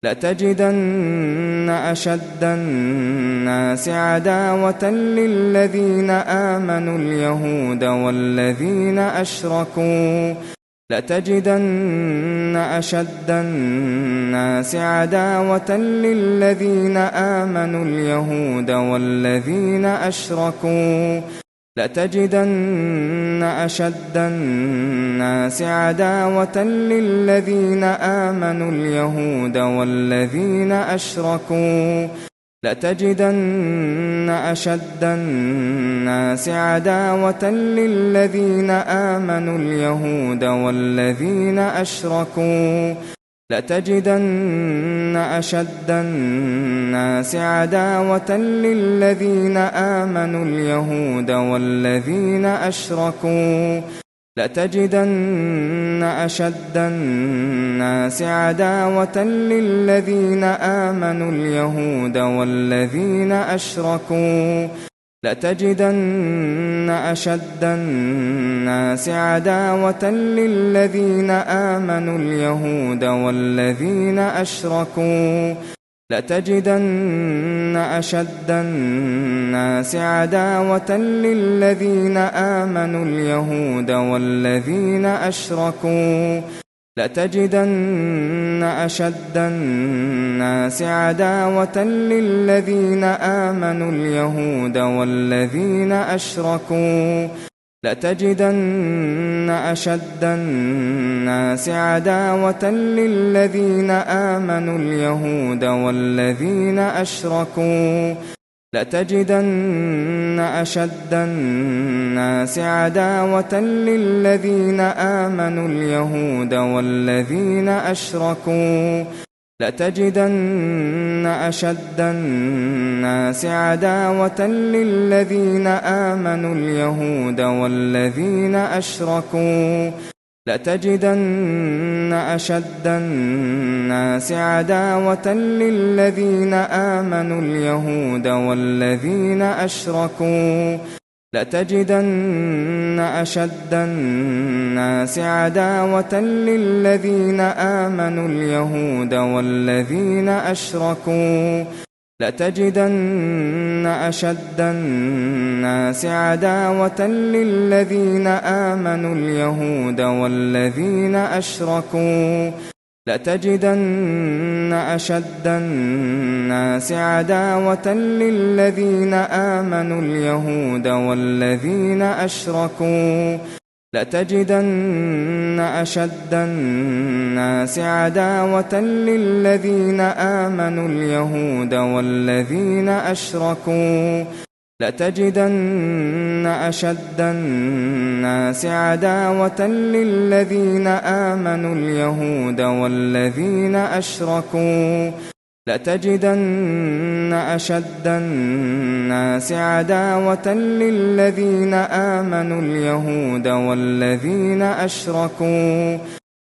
لتجدن أشد الناس عداوة للذين آمنوا اليهود والذين أشركوا لتجدن أشد الناس عداوة للذين آمنوا اليهود والذين أشركوا لتجدن أشد الناس عداوة للذين آمنوا اليهود والذين أشركوا لتجدن أشد الناس عداوة للذين آمنوا اليهود والذين أشركوا لتجدن أشد الناس عداوة للذين آمنوا اليهود والذين أشركوا لتجدن أشد الناس عداوة للذين آمنوا اليهود والذين أشركوا لتجدن أشد الناس عداوة للذين آمنوا اليهود والذين أشركوا لتجدن أشد الناس عداوة للذين آمنوا اليهود والذين أشركوا لتجدن أشد الناس عداوة للذين آمنوا اليهود والذين أشركوا لتجدن أشد الناس عداوة للذين آمنوا اليهود والذين أشركوا لتجدن أشد الناس عداوة للذين آمنوا اليهود والذين أشركوا لتجدن أشد الناس عداوة للذين آمنوا اليهود والذين أشركوا لتجدن أشد الناس عداوة للذين آمنوا اليهود والذين أشركوا لتجدن أشد الناس عداوة للذين آمنوا اليهود والذين أشركوا لتجدن أشد الناس عداوة للذين آمنوا اليهود والذين أشركوا لتجدن أشد الناس عداوة للذين آمنوا اليهود والذين أشركوا لتجدن أشد الناس عداوة للذين آمنوا اليهود والذين أشركوا لتجدن أشد الناس عداوة للذين آمنوا اليهود والذين أشركوا لتجدن أشد الناس عداوة للذين آمنوا اليهود والذين أشركوا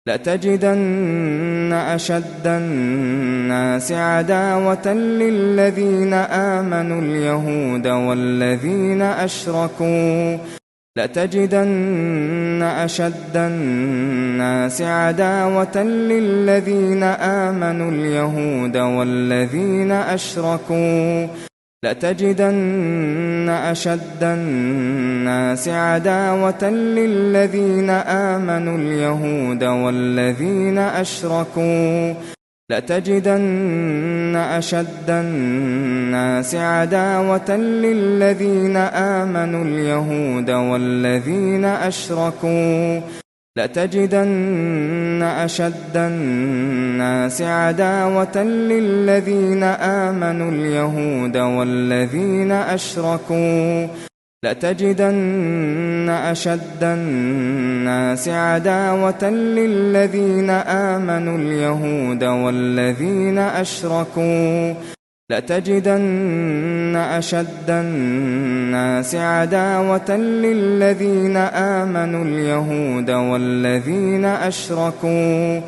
لتجدن أشد الناس عداوة للذين آمنوا اليهود والذين أشركوا لتجدن أشد الناس عداوة للذين آمنوا اليهود والذين أشركوا لتجدن أشد الناس عداوة للذين آمنوا اليهود والذين أشركوا لتجدن أشد الناس عداوة للذين آمنوا اليهود والذين أشركوا لتجدن أشد الناس عداوة للذين آمنوا اليهود والذين أشركوا لتجدن أشد الناس عداوة للذين آمنوا اليهود والذين أشركوا لتجدن أشد الناس عداوة للذين آمنوا اليهود والذين أشركوا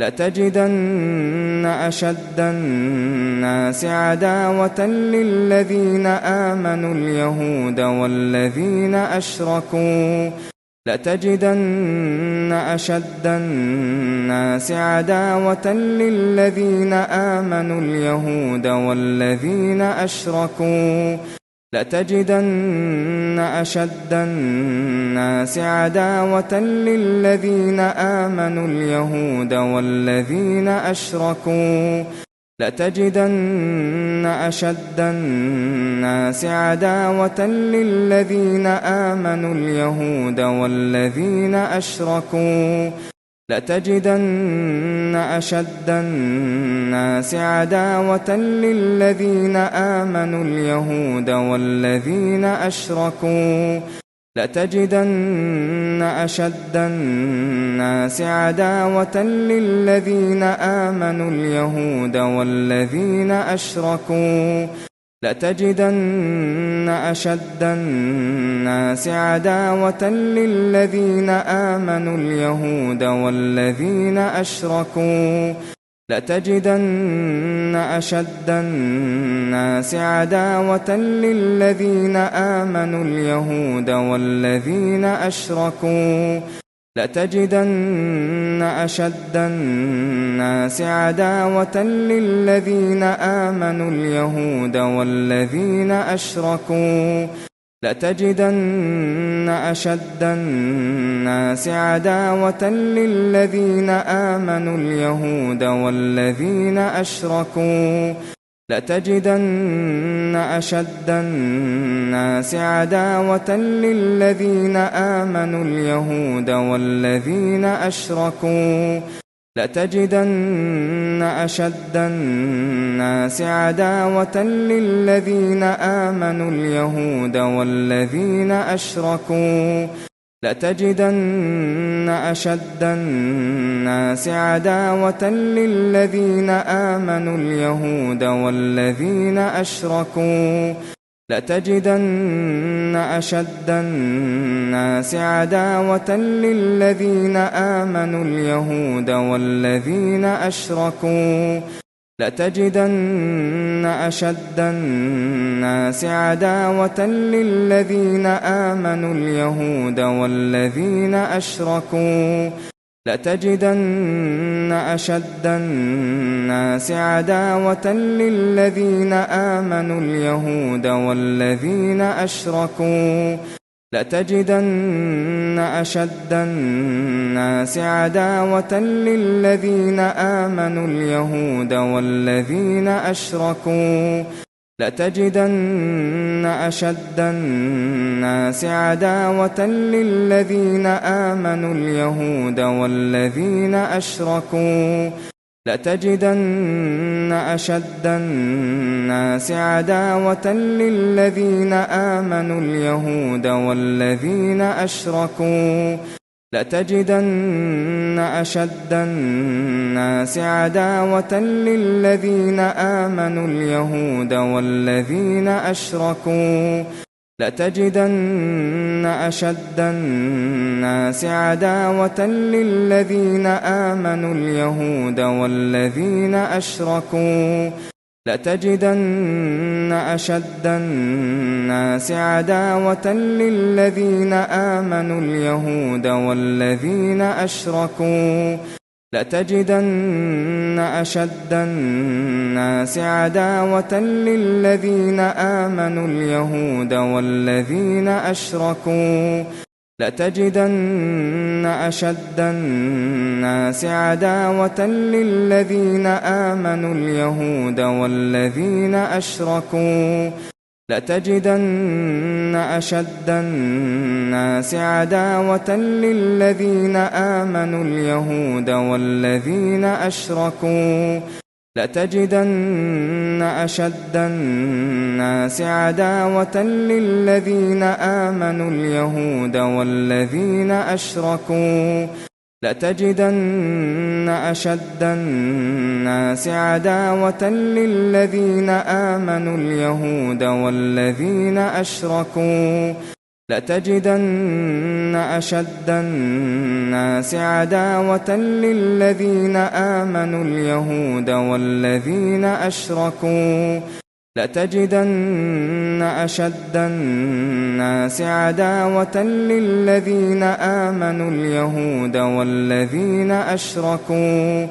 لتجدن أشد الناس عداوة للذين آمنوا اليهود والذين أشركوا لتجدن أشد الناس عداوة للذين آمنوا اليهود والذين أشركوا لتجدن أشد الناس عداوة للذين آمنوا اليهود والذين أشركوا لتجدن أشد الناس عداوة للذين آمنوا اليهود والذين أشركوا لتجدن أشد الناس عداوة للذين آمنوا اليهود والذين أشركوا لتجدن أشد الناس عداوة للذين آمنوا اليهود والذين أشركوا لتجدن أشد الناس عداوة للذين آمنوا اليهود والذين أشركوا لتجدن أشد الناس عداوة للذين آمنوا اليهود والذين أشركوا لتجدن أشد الناس عداوة للذين آمنوا اليهود والذين أشركوا لتجدن أشد الناس عداوة للذين آمنوا اليهود والذين أشركوا لتجدن أشد الناس عداوة للذين آمنوا اليهود والذين أشركوا لتجدن أشد الناس عداوة للذين آمنوا اليهود والذين أشركوا لتجدن أشد الناس عداوة للذين آمنوا اليهود والذين أشركوا لتجدن أشد الناس عداوة للذين آمنوا اليهود والذين أشركوا لتجدن أشد الناس عداوة للذين آمنوا اليهود والذين أشركوا لتجدن أشد الناس عداوة للذين آمنوا اليهود والذين أشركوا لتجدن أشد الناس عداوة للذين آمنوا اليهود والذين أشركوا لتجدن أشد الناس عداوة للذين آمنوا اليهود والذين أشركوا لتجدن أشد الناس عداوة للذين آمنوا اليهود والذين أشركوا لتجدن أشد الناس عداوة للذين آمنوا اليهود والذين أشركوا لتجدن أشد الناس عداوة للذين آمنوا اليهود والذين أشركوا لتجدن أشد الناس عداوة للذين آمنوا اليهود والذين أشركوا لتجدن أشد الناس عداوة للذين آمنوا اليهود والذين أشركوا لتجدن أشد الناس عداوة للذين آمنوا اليهود والذين أشركوا لتجدن أشد الناس عداوة للذين آمنوا اليهود والذين أشركوا لتجدن أشد الناس عداوة للذين آمنوا اليهود والذين أشركوا لتجدن أشد الناس عداوة للذين آمنوا اليهود والذين أشركوا لتجدن أشد الناس عداوة للذين آمنوا اليهود والذين أشركوا لتجدن أشد الناس عداوة للذين آمنوا اليهود والذين أشركوا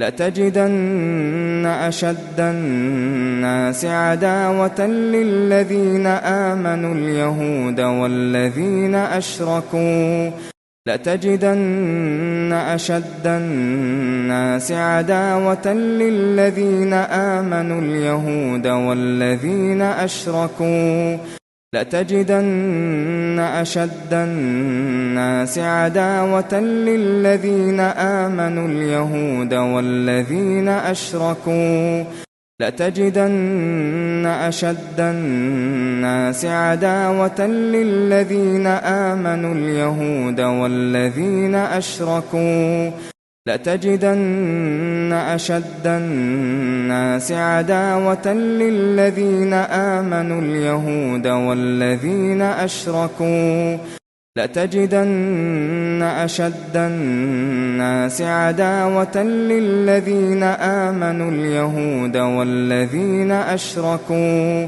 لتجدن أشد الناس عداوة للذين آمنوا اليهود والذين أشركوا لتجدن أشد الناس عداوة للذين آمنوا اليهود والذين أشركوا لتجدن أشد الناس عداوة للذين آمنوا اليهود والذين أشركوا لتجدن أشد الناس عداوة للذين آمنوا اليهود والذين أشركوا لتجدن أشد الناس عداوة للذين آمنوا اليهود والذين أشركوا لتجدن أشد الناس عداوة للذين آمنوا اليهود والذين أشركوا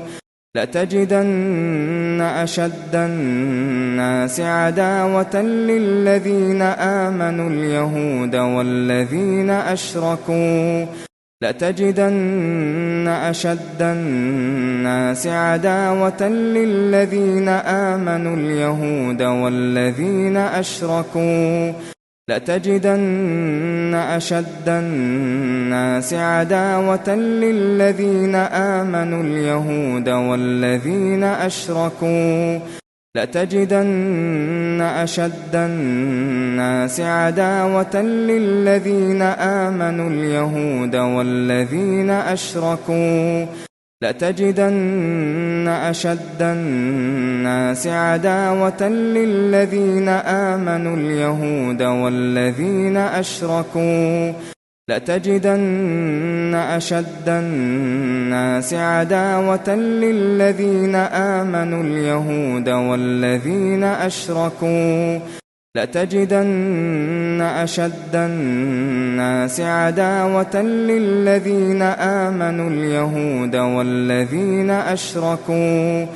لتجدن أشد الناس عداوة للذين آمنوا اليهود والذين أشركوا لتجدن أشد الناس عداوة للذين آمنوا اليهود والذين أشركوا لتجدن أشد الناس عداوة للذين آمنوا اليهود والذين أشركوا لتجدن أشد الناس عداوة للذين آمنوا اليهود والذين أشركوا لتجدن أشد الناس عداوة للذين آمنوا اليهود والذين أشركوا لتجدن أشد الناس عداوة للذين آمنوا اليهود والذين أشركوا لتجدن أشد الناس عداوة للذين آمنوا اليهود والذين أشركوا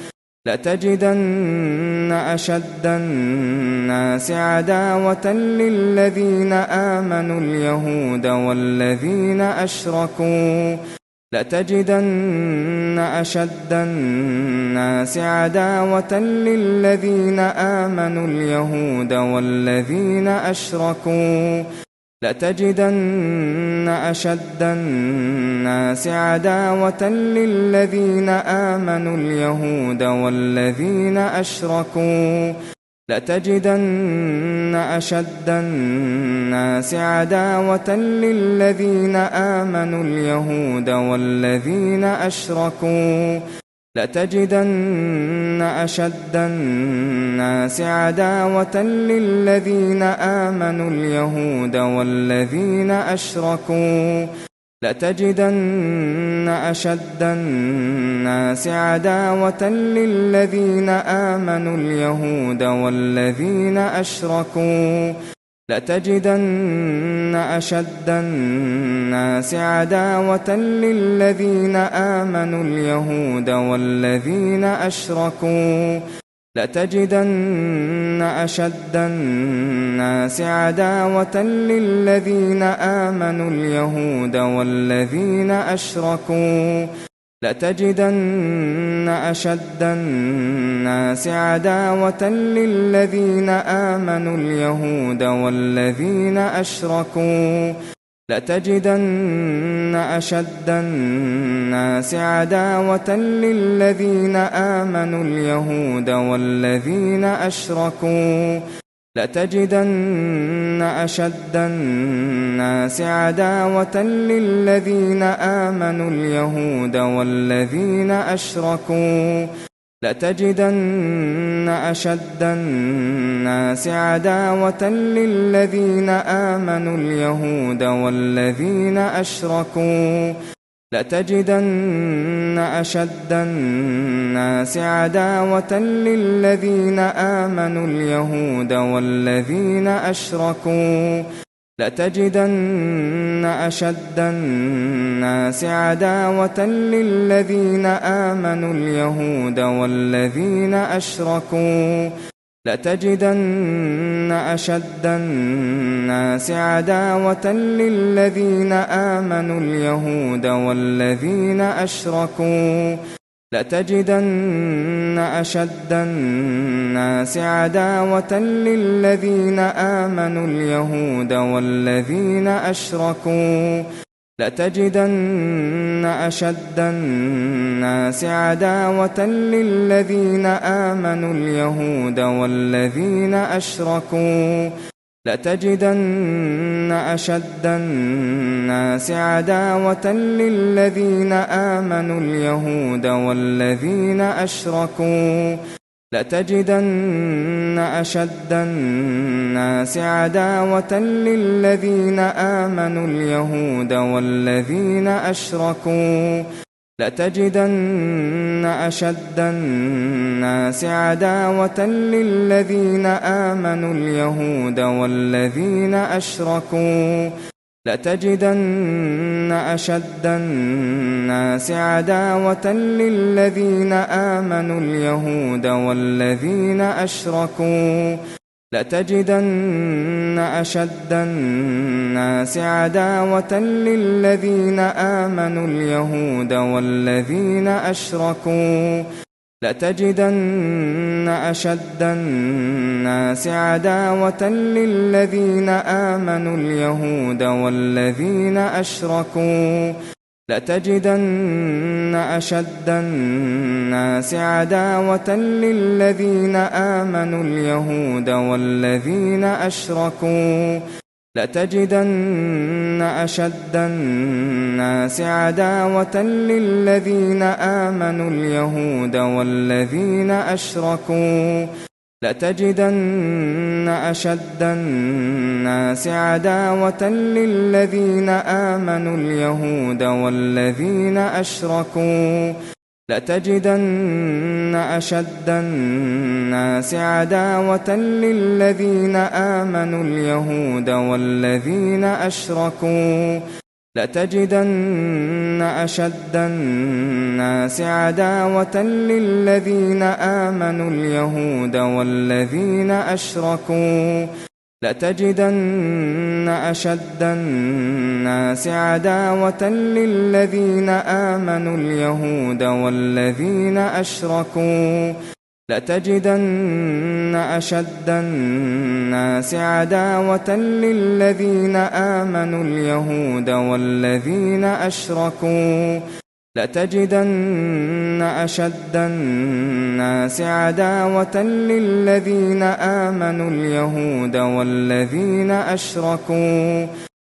لتجدن أشد الناس عداوة للذين آمنوا اليهود والذين أشركوا لتجدن أشد الناس عداوة للذين آمنوا اليهود والذين أشركوا لتجدن أشد الناس عداوة للذين آمنوا اليهود والذين أشركوا لتجدن أشد الناس عداوة للذين آمنوا اليهود والذين أشركوا لتجدن أشد الناس عداوة للذين آمنوا اليهود والذين أشركوا لتجدن أشد الناس عداوة للذين آمنوا اليهود والذين أشركوا لتجدن أشد الناس عداوة للذين آمنوا اليهود والذين أشركوا لتجدن أشد الناس عداوة للذين آمنوا اليهود والذين أشركوا لتجدن أشد الناس عداوة للذين آمنوا اليهود والذين أشركوا لتجدن أشد الناس عداوة للذين آمنوا اليهود والذين أشركوا لتجدن أشد الناس عداوة للذين آمنوا اليهود والذين أشركوا لتجدن أشد الناس عداوة للذين آمنوا اليهود والذين أشركوا لتجدن أشد الناس عداوة للذين آمنوا اليهود والذين أشركوا لتجدن أشد الناس عداوة للذين آمنوا اليهود والذين أشركوا لتجدن أشد الناس عداوة للذين آمنوا اليهود والذين أشركوا لتجدن أشد الناس عداوة للذين آمنوا اليهود والذين أشركوا لتجدن أشد الناس عداوة للذين آمنوا اليهود والذين أشركوا لتجدن أشد الناس عداوة للذين آمنوا اليهود والذين أشركوا لتجدن أشد الناس عداوة للذين آمنوا اليهود والذين أشركوا لتجدن أشد الناس عداوة للذين آمنوا اليهود والذين أشركوا لتجدن أشد الناس عداوة للذين آمنوا اليهود والذين أشركوا لتجدن أشد الناس عداوة للذين آمنوا اليهود والذين أشركوا لتجدن أشد الناس عداوة للذين آمنوا اليهود والذين أشركوا لتجدن أشد الناس عداوة للذين آمنوا اليهود والذين أشركوا لتجدن أشد الناس عداوة للذين آمنوا اليهود والذين أشركوا لتجدن أشد الناس عداوة للذين آمنوا اليهود والذين أشركوا لتجدن أشد الناس عداوة للذين آمنوا اليهود والذين أشركوا لتجدن أشد الناس عداوة للذين آمنوا اليهود والذين أشركوا لتجدن أشد الناس عداوة للذين آمنوا اليهود والذين أشركوا لتجدن أشد الناس عداوة للذين آمنوا اليهود والذين أشركوا لتجدن أشد الناس عداوة للذين آمنوا اليهود والذين أشركوا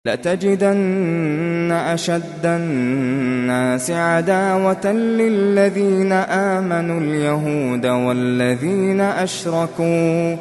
لتجدن أشد الناس عداوة للذين آمنوا اليهود والذين أشركوا